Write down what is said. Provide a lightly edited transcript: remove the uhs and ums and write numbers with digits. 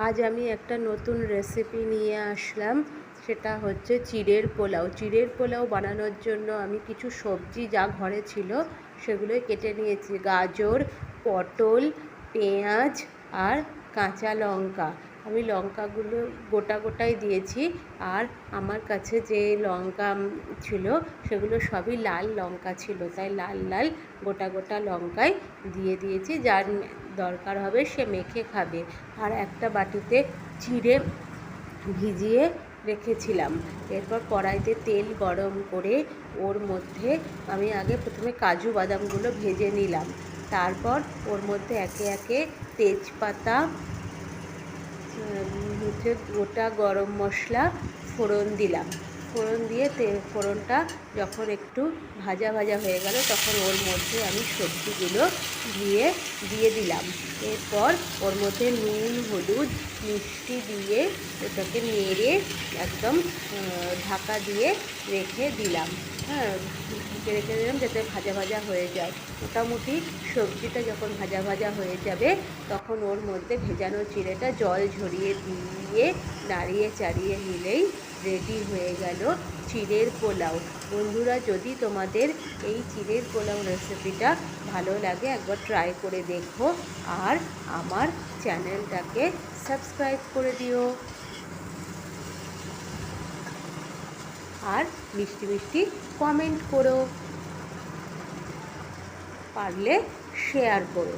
আজ আমি একটা নতুন রেসিপি নিয়ে আসলাম। সেটা হচ্ছে চিড়ের পোলাও। চিড়ের পোলাও বানানোর জন্য আমি কিছু সবজি যা ঘরে ছিল সেগুলোই কেটে নিয়েছি। গাজর, পটল, পেঁয়াজ আর কাঁচা লঙ্কা। আমি লঙ্কাগুলো গোটা গোটাই দিয়েছি। আর আমার কাছে যে লঙ্কা ছিল সেগুলো সবই লাল লঙ্কা ছিল, তাই লাল লাল গোটা গোটা লঙ্কাই দিয়ে দিয়েছি। যার দরকার হবে সে মেখে খাবে। আর একটা বাটিতে চিড়ে ভিজিয়ে রেখেছিলাম। এরপর কড়াইতে তেল গরম করে ওর মধ্যে আমি আগে প্রথমে কাজু বাদামগুলো ভেজে নিলাম। তারপর ওর মধ্যে একে একে তেজপাতা, গোটা গরম মশলা ফোড়ন দিলাম। ফোড়ন দিয়ে ফোড়নটা যখন একটু ভাজা ভাজা হয়ে গেল তখন ওর মধ্যে আমি সবজিগুলো দিয়ে দিলাম। এরপর ওর মধ্যে নুন, হলুদ, মিষ্টি দিয়ে ওটাকে নেড়ে একদম ঢাকা দিয়ে রেখে দিলাম। রেখে দিলাম যাতে ভাজা ভাজা হয়ে যায়। মোটামুটি সবজিটা যখন ভাজা ভাজা হয়ে যাবে তখন ওর মধ্যে ভেজানো চিড়েটা জল ঝরিয়ে দিয়ে নাড়িয়ে চাড়িয়ে নিলেই রেডি হয়ে গেল চিড়ের পোলাও। বন্ধুরা, যদি তোমাদের এই চিড়ের পোলাও রেসিপিটা ভালো লাগে একবার ট্রাই করে দেখো। আর আমার চ্যানেলটাকে সাবস্ক্রাইব করে দিও। আর মিষ্টি মিষ্টি কমেন্ট করো, পারলে শেয়ার করো।